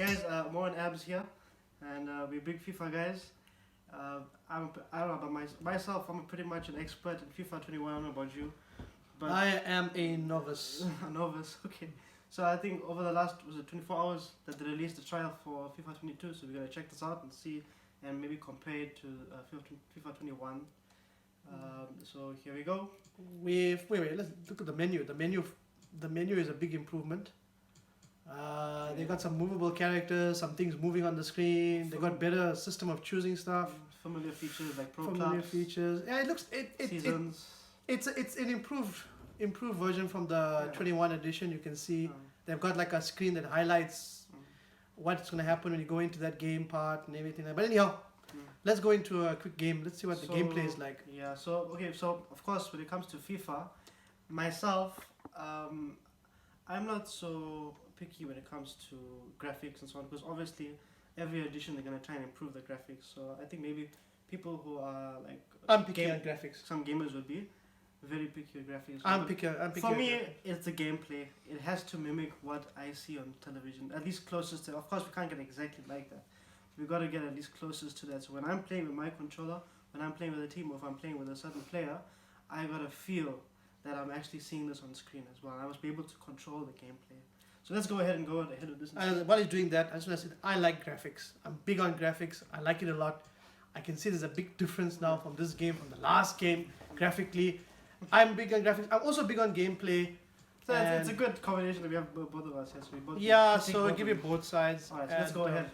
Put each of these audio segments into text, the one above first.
guys, more and Abs here, and we're big FIFA guys. I don't know about myself. I'm pretty much an expert in FIFA 21. I don't know about you, but I am a novice. a novice. Okay, so I think over the last 24 hours that they released the trial for FIFA 22. So we're gonna check this out and see, and maybe compare it to FIFA 21. So here we go. Wait. Let's look at the menu. The menu is a big improvement. They got some movable characters, some things moving on the screen. They got better system of choosing stuff. Familiar features like pro Familiar clubs, features. Yeah, it looks seasons. It's an improved version from the 21 edition. You can see they've got like a screen that highlights what's gonna happen when you go into that game part and everything. But anyhow, let's go into a quick game. Let's see what the gameplay is like. Yeah. So of course when it comes to FIFA, myself, I'm not so picky when it comes to graphics and so on, because obviously every edition they're gonna try and improve the graphics. So I think maybe people who are like I'm picky on graphics. Some gamers would be very picky on graphics. I'm picky. For me, it's the gameplay. It has to mimic what I see on television, at least closest to. Of course, we can't get exactly like that. We got to get at least closest to that. So when I'm playing with my controller, when I'm playing with a team, or if I'm playing with a certain player, I gotta feel that I'm actually seeing this on screen as well. I must be able to control the gameplay. So let's go ahead with this. While he's doing that, I just want to say that I like graphics. I'm big on graphics. I like it a lot. I can see there's a big difference now from this game, from the last game, graphically. I'm big on graphics. I'm also big on gameplay. So it's a good combination that we have both of us. Yes, we both. Yeah, so I give you both sides. Alright, so let's go ahead.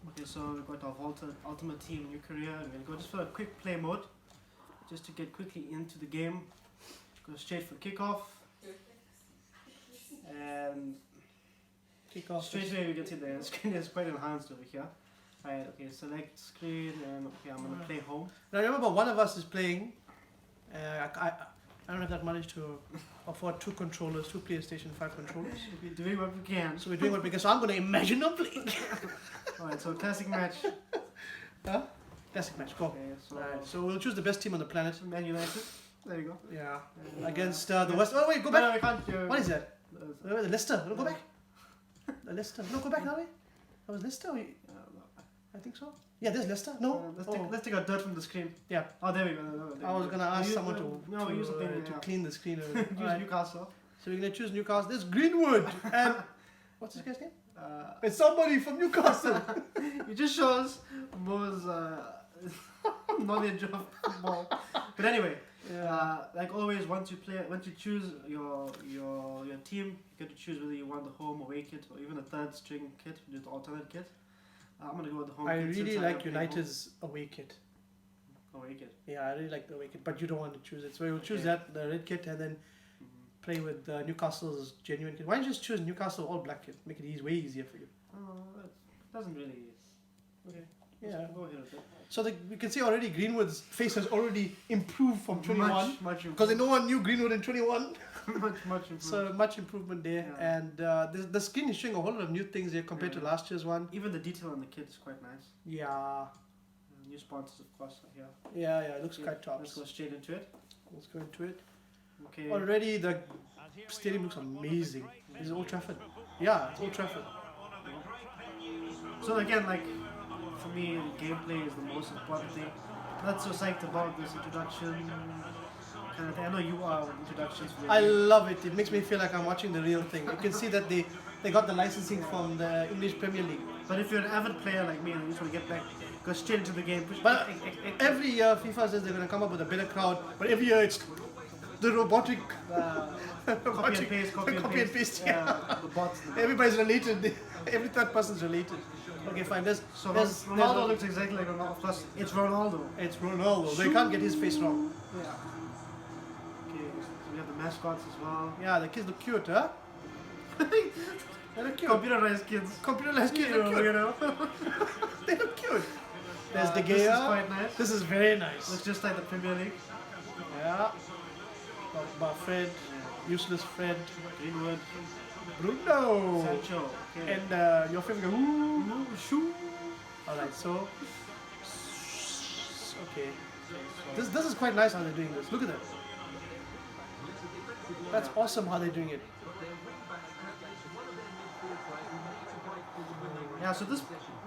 Okay, so we've got our Ultimate Team New Career. I'm going to go just for a quick play mode, just to get quickly into the game. Go straight for kickoff. And Kickoff. straight away we can see the screen is quite enhanced over here. Alright, okay, select screen, and okay, I'm going to play home. Now remember, one of us is playing. I don't have that money to afford two PlayStation 5 controllers. We're doing what we can. So we're doing what we can. So I'm going to imagine I'm playing. Alright, so classic match. Huh? Classic match, go. Okay, so, So we'll choose the best team on the planet. Man United. There you go. Yeah. And, Against the West. Oh wait, go back. No, we can't. What is that? The Leicester. No, go back. The Leicester. No, go back now. That was Leicester. I think so. Yeah, there's Leicester. No. Let's take our dirt from the screen. Yeah. Oh, there we go. I was gonna ask someone to clean the screen. Use Newcastle. So we're gonna choose Newcastle. There's Greenwood and what's this guy's name? It's somebody from Newcastle. It just shows Mo's knowledge of football. But anyway, like always, once you choose your team, you get to choose whether you want the home away kit or even a third string kit, which is the alternate kit. I'm gonna go with the home. I kit really like United's away kit. Away kit. Yeah, I really like the away kit, but you don't want to choose it, so we'll choose that, the red kit, and then play with Newcastle's genuine kit. Why don't you just choose Newcastle all black kit? Make it way easier for you. That doesn't really. Okay. Yeah. Go ahead with it. So we can see already Greenwood's face has already improved from 21 much because no one knew Greenwood in 21. much improved. So much improvement there, and the screen is showing a whole lot of new things here compared to last year's one. Even the detail on the kit is quite nice. Yeah. New sponsors, of course, are here. Yeah, it looks quite top. Let's go straight into it. Let's go into it. Okay. Already the stadium looks amazing. This is Old Trafford. Yeah, it's Old Trafford. So again, like for me, gameplay is the most important thing. Not so psyched about this introduction kind of thing. I know you are with introductions. I love it. It makes me feel like I'm watching the real thing. You can see that they got the licensing from the English Premier League. But if you're an avid player like me and you just want to get back, go straight into the game. But every year FIFA says they're going to come up with a better crowd, but every year it's the robotic copy and paste. Yeah. The bots. Everybody's related. Every third person's related. Okay, fine. Ronaldo looks exactly like Ronaldo. Of course, it's Ronaldo. It's Ronaldo. They can't get his face wrong. Yeah. Okay, so we have the mascots as well. Yeah, the kids look cute, huh? They look cute. Computerized kids. Computerized kids look cute. You know? They look cute. There's De Gea. This is quite nice. This is very nice. Looks just like the Premier League. Yeah. But Fred, useless Fred, Greenwood, Bruno, Sancho, okay. and your favorite guy, Shoo. Alright, so okay. This is quite nice how they're doing this. Look at that. That's awesome how they're doing it. Yeah, so this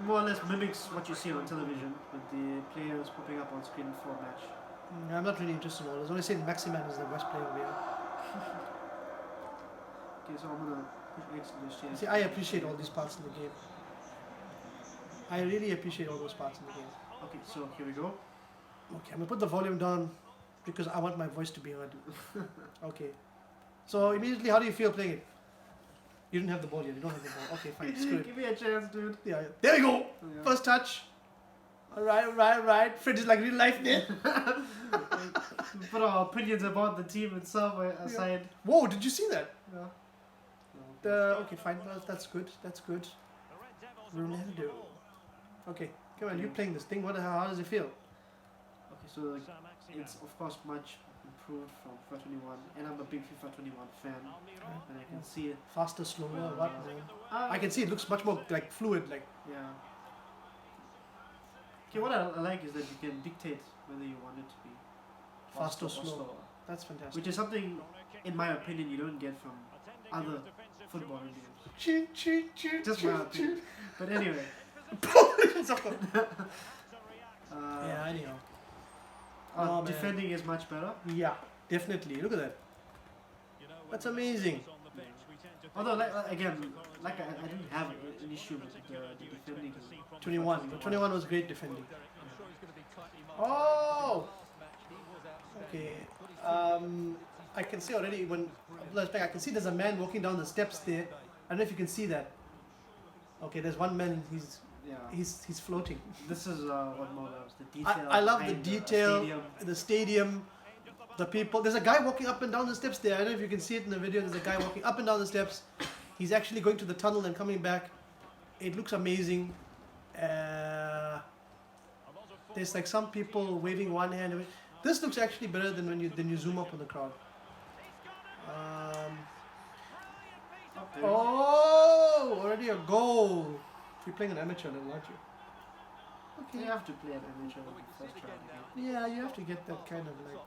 more or less mimics what you see on television with the players popping up on screen for a match. I'm not really interested in all this. Only saying Maximan is the best player over here. Okay, so I'm gonna push X and just change. See, I appreciate all these parts in the game. I really appreciate all those parts in the game. Okay, so here we go. Okay, I'm gonna put the volume down because I want my voice to be heard. Okay. So immediately, how do you feel playing it? You didn't have the ball yet. You don't have the ball. Okay, fine. Screw it. Give me a chance, dude. Yeah. There we go. Yeah. First touch. Alright. Fred is like real life there. Put our opinions about the team itself aside. Whoa, did you see that? Yeah. Okay, fine. That's good. That's good. Ronaldo. Okay, come on. You playing this thing? How does it feel? Okay, so it's of course much improved from FIFA 21, and I'm a big FIFA 21 fan, and I can see it. Faster, slower, what? I can see it looks much more like fluid. Like Yeah. Okay, what I like is that you can dictate whether you want it to be Fast or slower. slow. That's fantastic. Which is something, in my opinion, you don't get from other footballing games. Choo, choo, choo, Just choo, my opinion. But anyway. Yeah, anyhow. Our defending is much better. Yeah, definitely. Look at that. That's amazing. Although, I didn't have an issue with the defending. 21. But 21 was great defending. Oh! Okay. I can see already when I can see there's a man walking down the steps there. I don't know if you can see that. Okay, there's one man. He's floating. This is what more loves the detail. I love the behind detail, the stadium, the people. There's a guy walking up and down the steps there. I don't know if you can see it in the video. There's a guy walking up and down the steps. He's actually going to the tunnel and coming back. It looks amazing. There's like some people waving one hand away. This looks actually better than when you zoom up on the crowd. Oh, already a goal. You're playing an amateur level, aren't you? Okay. You have to play an amateur level first try. Yeah, you have to get that kind of like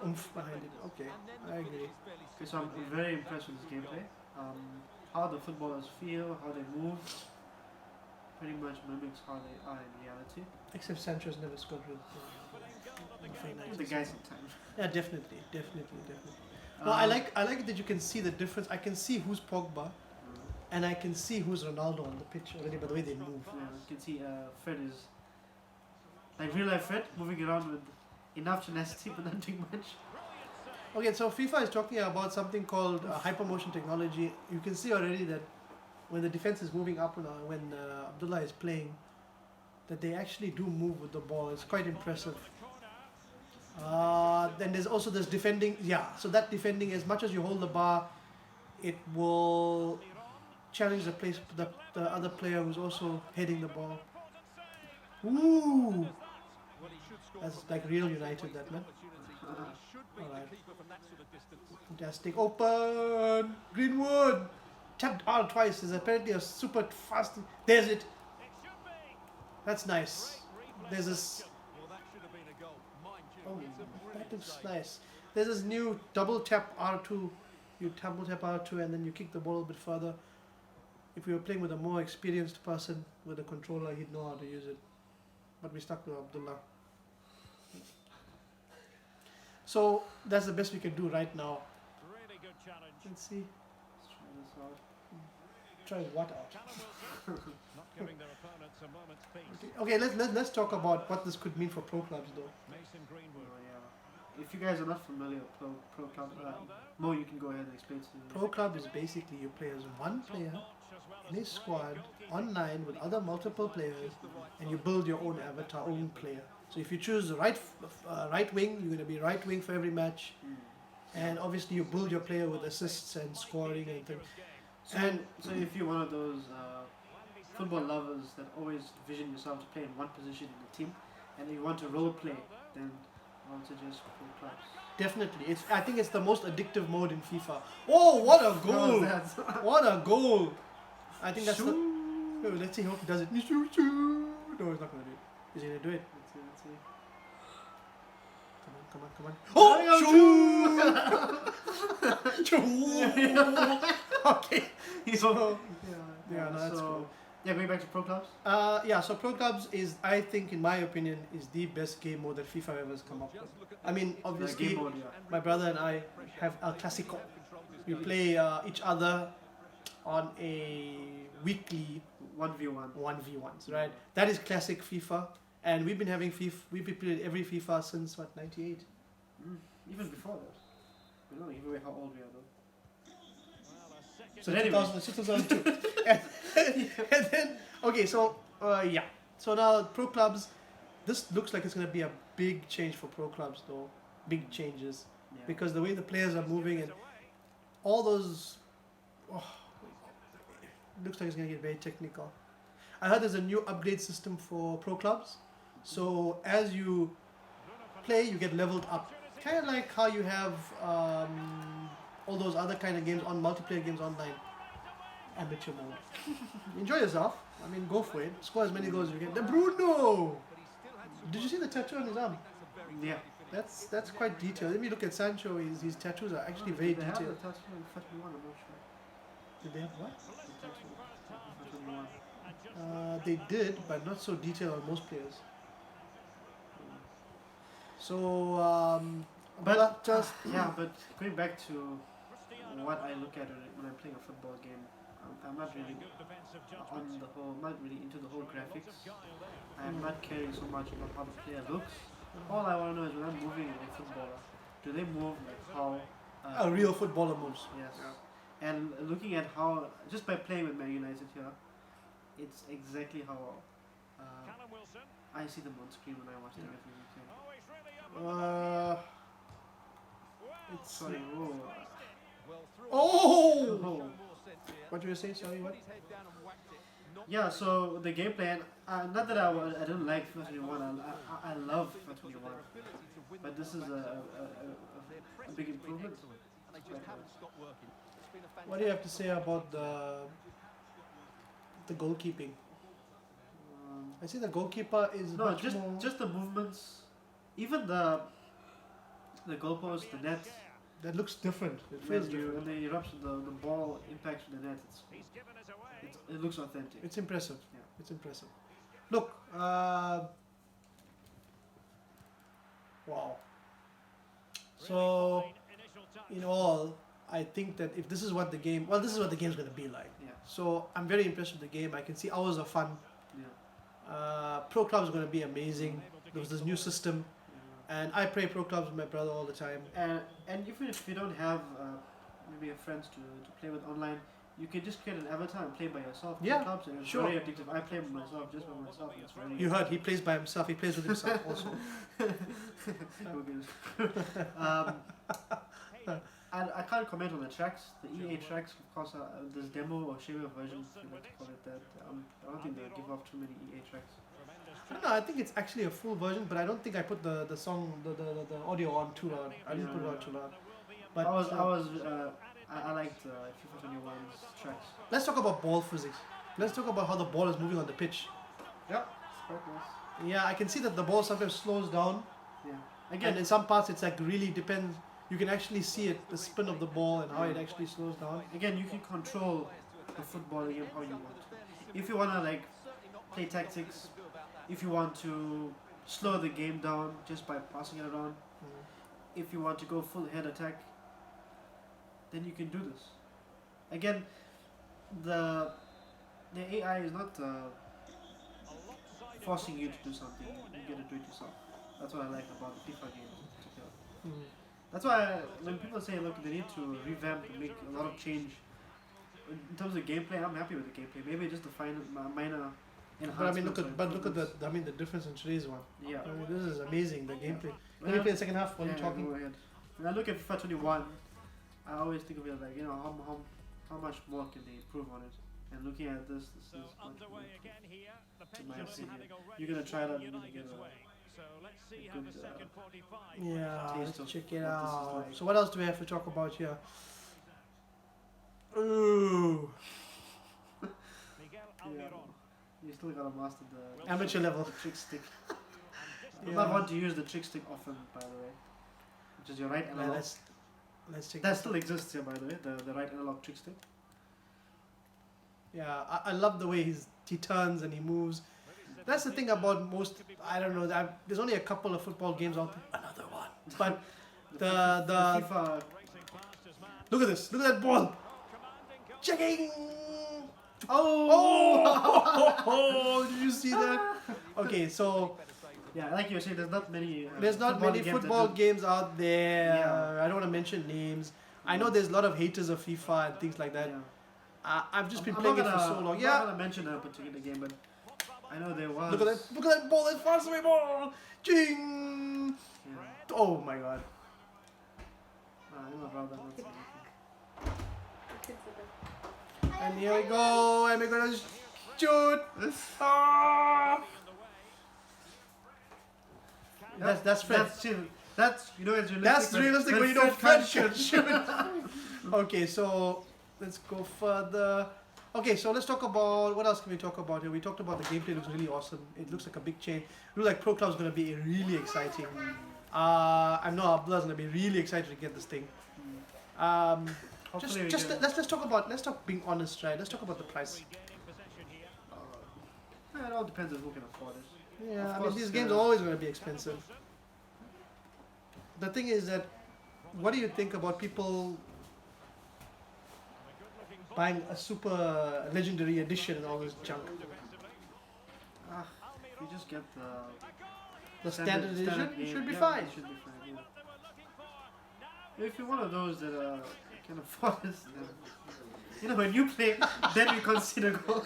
oomph behind it. Okay, I agree. Okay, so I'm very impressed with this gameplay. How the footballers feel, how they move, pretty much mimics how they are in reality. Except Sancho's never scored with The guys in time. Yeah, definitely. No, I like that you can see the difference. I can see who's Pogba, and I can see who's Ronaldo on the pitch already by the way they move. Yeah, you can see Fred is like real life Fred, moving around with enough tenacity but not doing much. Okay, so FIFA is talking about something called hypermotion technology. You can see already that when the defense is moving up, when Abdullah is playing, that they actually do move with the ball. It's quite impressive. Then there's also this defending. Yeah, so that defending, as much as you hold the bar, it will challenge the other player who's also heading the ball. Ooh, that's like real United, that man. Alright. Fantastic. Open! Greenwood! Tapped out twice. There's apparently a super fast. There's it. That's nice. There's this. Oh, that looks nice. There's this new double tap R2. You double tap R2 and then you kick the ball a bit further. If we were playing with a more experienced person with a controller, he'd know how to use it. But we stuck with Abdullah. So that's the best we can do right now. Really good challenge. Let's see. Let's try this out. Try what out? Not giving their opponents a moment's peace. Okay, let's talk about what this could mean for pro clubs though. Mason Greenwood. Yeah. If you guys are not familiar with pro club, Mo, you can go ahead and explain to me. Pro club is basically you play as one player in a squad online with other multiple players, and you build your own avatar, own player. So if you choose the right wing, you're going to be right wing for every match, and obviously you build your player with assists and scoring and things. So if you're one of those football lovers that always vision yourself to play in one position in the team, and you want to role play, then I would suggest pro clubs. Definitely, I think it's the most addictive mode in FIFA. Oh, what a goal! What a goal! I think that's the. Oh, let's see how he does it. No, he's not going to do it. Is he going to do it? Let's see. Come on. Oh, shoot! Okay. So, yeah, no, that's cool. Yeah, going back to pro clubs. Yeah, so Pro Clubs is, I think, in my opinion, is the best game mode that FIFA ever has come up with. I mean, The obviously, game mode, yeah. my brother and I have El Clasico. We play each other on a weekly 1v1. 1v1s, right? That is classic FIFA, and we've been having FIFA. We've been playing every FIFA since what, '98. Even before that. We don't give away how old we are though. So But anyway. 2002. and then, okay, so yeah. So now Pro Clubs, this looks like it's going to be a big change for Pro Clubs though. Big changes. Yeah. Because the way the players are moving and all those, oh, it looks like it's going to get very technical. I heard there's a new upgrade system for Pro Clubs. So as you play, you get leveled up. Kind of like how you have all those other kind of games on multiplayer games online. Amateur mode. Enjoy yourself. I mean, go for it. Score as many goals as you can. The Bruno! Did you see the tattoo on his arm? Yeah. That's quite detailed. Let me look at Sancho. His tattoos are actually very They have the detailed. tattoo in FIFA 21, I'm not sure. Did they have what? The tattoo in FIFA 21. They did, but not so detailed on most players. So, But just yeah, but going back to what I look at when I'm playing a football game, I'm not really on the whole, I'm not really into the whole graphics. I'm not caring so much about how the player looks. All I want to know is when I'm moving in a footballer, do they move like how a real footballer moves. Yes. And looking at how, just by playing with Man United here, it's exactly how I see them on screen when I watch them every weekend. It's Sorry, oh! oh. What you were saying? Sorry, what? Yeah, so the gameplay, and not that I don't like FIFA 21, I love FIFA 21, but this is a big improvement. What do you have to say about the goalkeeping? I see the goalkeeper is No, much more. just the movements, even the goalpost, the net. That looks different. It feels different. When the eruption, the ball impacts the net. It looks authentic. It's impressive. Yeah. It's impressive. Look, wow. So, in all, I think that if this is what the game, well, this is what the game's going to be like. Yeah. So I'm very impressed with the game. I can see hours of fun. Yeah. Pro Clubs is going to be amazing. There was this new system, and I play Pro Clubs with my brother all the time. And even if you don't have maybe friends to play with online, you can just create an avatar and play by yourself. Yeah, Clubs, and it's sure. very addictive. I play by myself, just by myself. It's very You heard, he plays by himself. He plays with himself also. I can't comment on the tracks. The EA tracks, of course, this demo or shareware version, if you like to call it that. I don't think they'll give off too many EA tracks. No, I think it's actually a full version, but I don't think I put the song, the audio on too loud. I didn't put it on too loud. But I liked FIFA 21's tracks. let's talk about ball physics. Let's talk about how the ball is moving on the pitch. Yeah, it's quite nice. Yeah, I can see that the ball sometimes slows down. Yeah. Again, in some parts it's like really depends. You can actually see it, the spin of the ball and how it actually slows down. Again, you can control the football game how you want. If you wanna like play tactics, if you want to slow the game down just by passing it around, if you want to go full head attack, then you can do this. Again, the AI is not forcing you to do something. You get to do it yourself. That's what I like about the FIFA games in particular. That's why when people say, look, they need to revamp and make a lot of change in terms of gameplay, I'm happy with the gameplay. Maybe just to find minor enhancements. But I mean, look at the difference in today's one. Yeah. I mean, this is amazing. The gameplay. Let me play the second half while you're talking. Go ahead. When I look at FIFA 21, I always think of it like, how much more can they improve on it? And looking at this is much more, in my opinion. You're gonna try that, you're gonna get a good Yeah, taste let's of check it what this is out. like. So what else do we have to talk about here? Ooh, Yeah. You still gotta master the amateur level. the trick stick. Yeah. I'm not want to use the trick stick often, by the way, which is your right Well, analog. let's check That this still exists here, by the way, the right analog trick stick. Yeah, I love the way he turns and he moves. That's the thing about most. I don't know. There's only a couple of football games out there. Another one. But the FIFA. look at this. Look at that ball. Checking. Oh! Oh! Did you see that? Okay, so Yeah, like you were saying, there's not many. there's not many games that football do- games out there. Yeah. I don't want to mention names. I know there's a lot of haters of FIFA and things like that. Yeah. I've just been I'm playing not it for gonna- so long. I'm Yeah. not gonna mention a particular game, but I know there was. Look at that! Look at that ball! That fast away ball! Ching! Yeah. Oh my god! I know about that. That's And here we go! And we're gonna shoot! Ah! That's Fred. That's chill. That's it's realistic. That's realistic when you know Fred Fred should shoot. Okay, so let's go further. Okay, so let's talk about what else can we talk about here? We talked about the gameplay looks really awesome. It looks like a big change. It looks like Pro Club is gonna be really exciting. I know Abdullah's gonna be really excited to get this thing. Hopefully we Just get- let's talk being honest, right? Let's talk about the price. It all depends on who can afford it. Yeah, Of I mean course, these games are always going to be expensive. The thing is that, what do you think about people buying a super legendary edition and all this junk? You just get The standard edition game. should be Yeah, fine. it should be fine. Yeah. If you're one of those that can afford this, then, when you play, then we consider goal.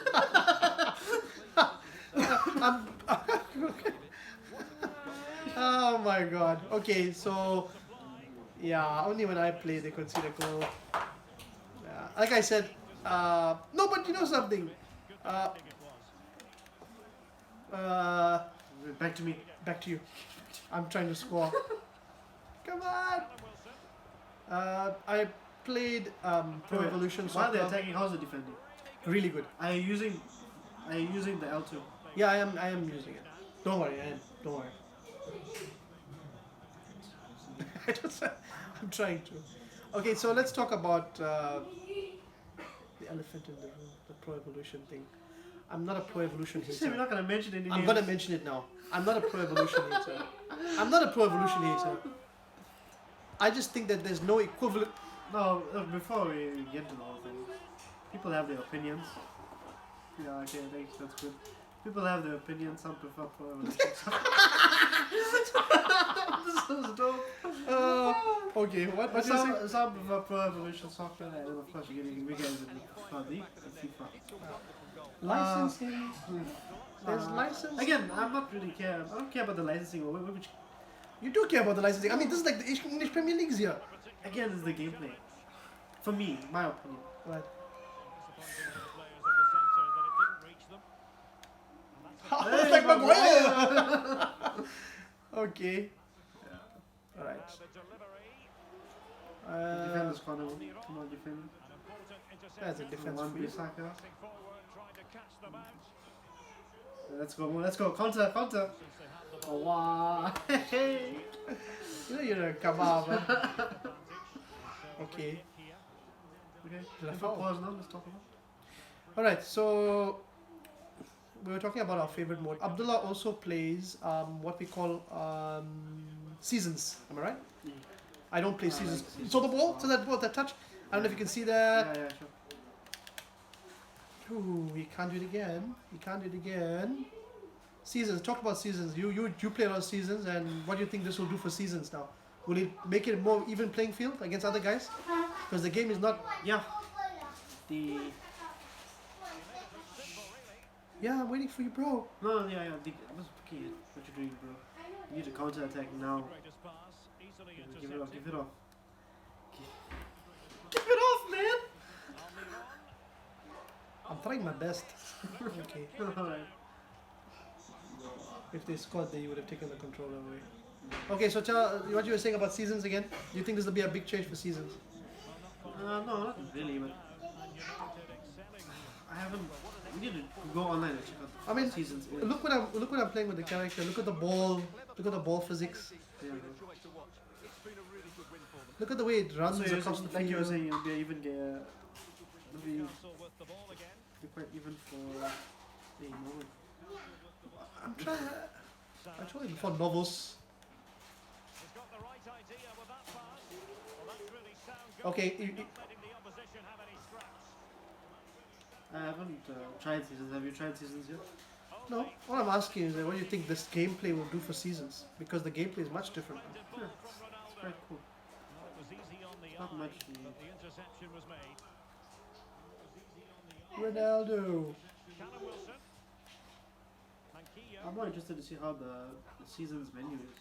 Oh my god. Okay, so yeah, only when I play they consider goal. Yeah, like I said, no, but you know something. Back to me. Back to you. I'm trying to score. Come on. I played Pro Wait, Evolution While they're Soccer. attacking, how's the defending? Really good. Are you using the L2? Yeah, I am using it. Don't worry, I am. Don't worry. I'm trying to. Okay, so let's talk about the elephant in the room, the Pro Evolution thing. I'm not a Pro Evolution You said we're hater. not gonna mention any I'm names. gonna mention it now. I'm not a Pro Evolution hater. I'm not a Pro Evolution hater. I just think that there's no equivalent. No, before we get to the whole thing, people have their opinions. Yeah, okay, thanks, that's good. People have their opinions, some prefer Pro Evolution. This is dope. Okay, what But you say? some prefer Pro Evolution Soccer, and then of course we guys prefer the FIFA. Licensing. There's license. Again, I'm not really care. I don't care about the licensing or which. You do care about the licensing. I mean, this is like the English Premier League's here. Again, is the gameplay. For me, my opinion. Right. Hey, It's like Maguire! Maguire. Okay. Alright. Defend this corner. Come on, defend. That's a defense One for you. Bissaka. Let's go. Counter. Oh, wow. Hey. You know you're a kebab. Huh? Okay. Okay. Did I FIFA foul? pause now. Let's talk about. Alright, so we were talking about our favorite mode. Abdullah also plays what we call seasons. Am I right? Mm. I don't play I seasons. like seasons. So the ball, so that ball, that touch. I don't know if you can see that. Yeah, sure. Ooh, he can't do it again. He can't do it again. Seasons. Talk about seasons. You play a lot of seasons, and what do you think this will do for seasons now? Will it make it a more even playing field against other guys? Because the game is not. Yeah. The Yeah, I'm waiting for you, bro. no, yeah. What's okay? What you doing, bro? You need to counter attack now. Give it off. Give it off. Give it off, man. I'm trying my best. Okay. Alright. If they scored, then you would have taken the controller away. Okay, so tell what you were saying about seasons again. Do you think this will be a big change for seasons? No, not really, but I haven't. We need to go online and check out. I mean, seasons. look what I'm playing with the character. Look at the ball. Look at the ball physics. Yeah, Look at the way it runs so across the like you were field. saying, it'll be even the quite even for the moment. I'm trying. I told you before, novels. He's got the right idea with that pass. Well, that's really sound goal. Okay, Not letting the opposition have any scraps. I haven't tried seasons. Have you tried seasons yet? no. What I'm asking is, what do you think this gameplay will do for seasons? Because the gameplay is much different. Splendid ball Yeah, from it's Ronaldo. quite cool. Well, it was easy on the Not eye, much but the interception was made. Ronaldo. Callum Wilson. Manquillo. I'm more interested to see how the season's menu is.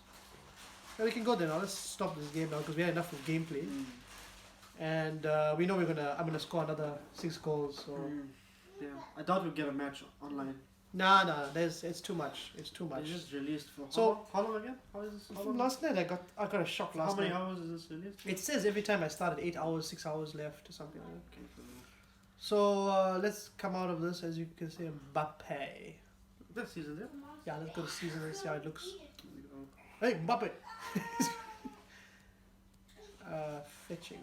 Yeah, we can go there now. Let's stop this game now because we had enough of gameplay, Mm. and we know I'm gonna score another 6 goals. So Yeah, I doubt we'll get a match online. nah. It's too much. It's too It's much. just released for So- how long again? How is this? How From long? last night, I got a shock How last many night. hours is this released? It says every time I started 8 hours, 6 hours left or something like that. Okay, for me. So let's come out of this, as you can see, Mbappe. That season, yeah. Yeah, let's go to season and see how it looks. There we go. Hey, Mbappe! Fetching.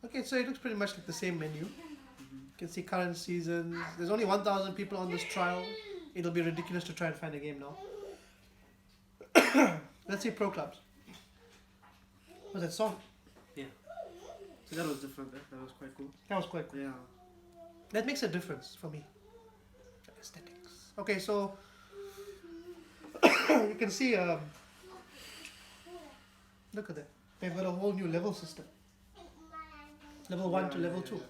Okay, so it looks pretty much like the same menu. You can see current seasons. There's only 1,000 people on this trial. It'll be ridiculous to try and find a game now. Let's see pro clubs. What's that song? So that was different. That was quite cool. That was quite cool. Yeah. That makes a difference for me. Aesthetics. Okay, so you can see. Look at that. They've got a whole new level system. Level 1 to level 2.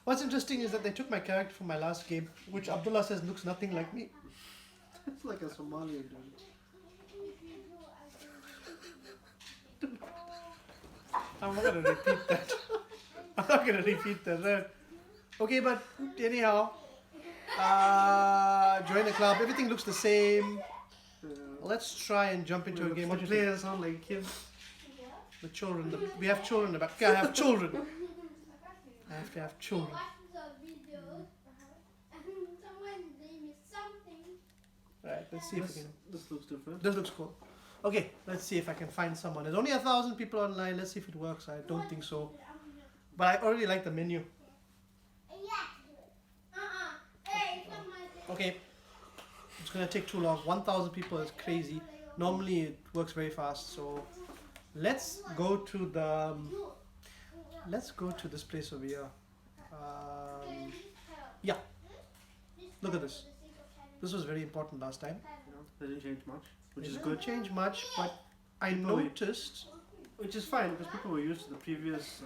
What's interesting is that they took my character from my last game, which Abdullah says looks nothing like me. It's like a Somalian dude. I'm not gonna repeat that. I'm not gonna repeat that. Right? Okay, but anyhow, join the club. Everything looks the same. Let's try and jump into a game. What do you think? players sound like kids. The children. We have children in the back. Okay, I have children. I have to have children. Right, let's see if we can. This looks different. This looks cool. Okay, let's see if I can find someone. There's only 1,000 people online. Let's see if it works. I don't think so. But I already like the menu. Okay, it's gonna take too long. 1,000 people is crazy. Normally it works very fast. So let's go to the. Let's go to this place over here. Yeah. Look at this. This was very important last time. You know, they didn't change much, which is It good. didn't change much, but I People- noticed. Which is fine because people were used to the previous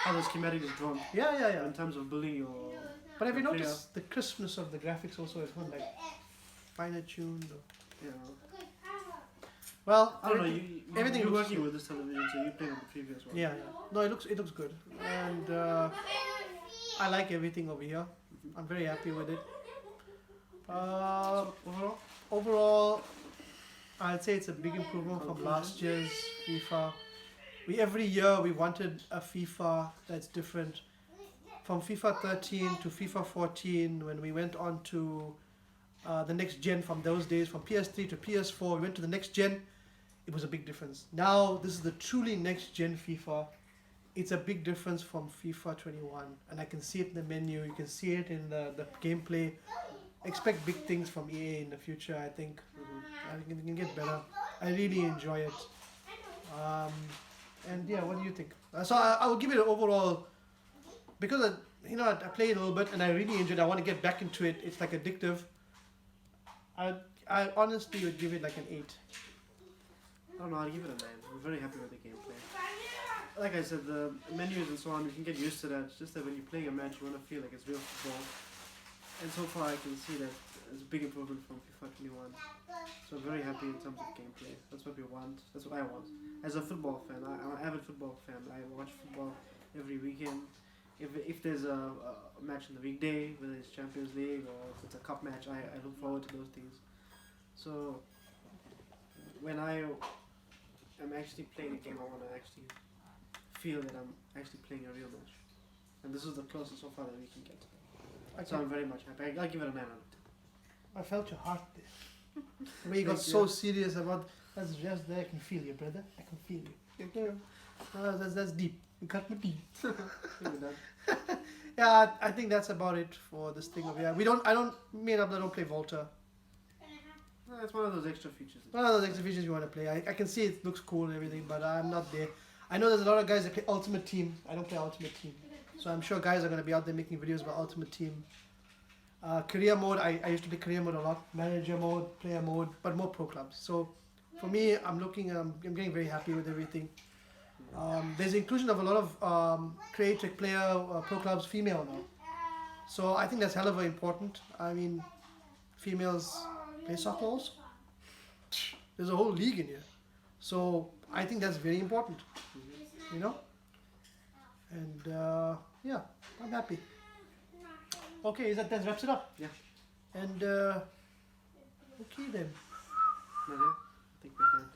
how the schematic is drawn Yeah. in terms of building your. But have you your noticed the crispness of the graphics also is not like finer tuned? Or... player, you know. Well, I don't know. everything You're looks working with this television, so you play on the previous one. Yeah. No, it looks good, and I like everything over here. I'm very happy with it. Overall, I'd say it's a big improvement from last year's FIFA. Every year we wanted a FIFA that's different. From FIFA 13 to FIFA 14, when we went on to the next gen from those days, from PS3 to PS4, we went to the next gen, it was a big difference. Now, this is the truly next gen FIFA. It's a big difference from FIFA 21, and I can see it in the menu, you can see it in the gameplay. Expect big things from EA in the future, I think. I think it can get better. I really enjoy it. And yeah, what do you think? So I will give it an overall, because I played a little bit and I really enjoyed it. I want to get back into it. It's like addictive. I honestly would give it like an 8. I don't know. I'll give it a 9. I'm very happy with the gameplay. Like I said, the menus and so on, you can get used to that. It's just that when you're playing a match, you want to feel like it's real football. And so far, I can see that it's a big improvement from FIFA 21. So I'm very happy in terms of gameplay. That's what we want. That's what I want. As a football fan, I'm an avid football fan. I watch football every weekend. If there's a match in the weekday, whether it's Champions League or if it's a cup match, I look forward to those things. So when I am actually playing a game, I want to actually feel that I'm actually playing a real match. And this is the closest so far that we can get. So I'm very much happy. I'll give it a 9 out of 10. I felt your heart there. The way you got so serious about that's just there. I can feel you, brother. I can feel you. That's deep. You cut me deep. Yeah, I think that's about it for this thing over here. Me and Abdullah don't play Volta. No, it's one of those extra features. One of those exhibitions you want to play. I can see it looks cool and everything, but I'm not there. I know there's a lot of guys that play Ultimate Team. I don't play Ultimate Team. So I'm sure guys are going to be out there making videos about Ultimate Team. Career mode, I used to play career mode a lot. Manager mode, player mode, but more pro clubs. So for me, I'm getting very happy with everything. There's the inclusion of a lot of creative player pro clubs female now. So I think that's hell of a important. I mean, females play soccer also. There's a whole league in here. So I think that's very important. You know? And yeah, I'm happy. Okay, that wraps it up. Yeah. And okay then. Nadia, I think we're done.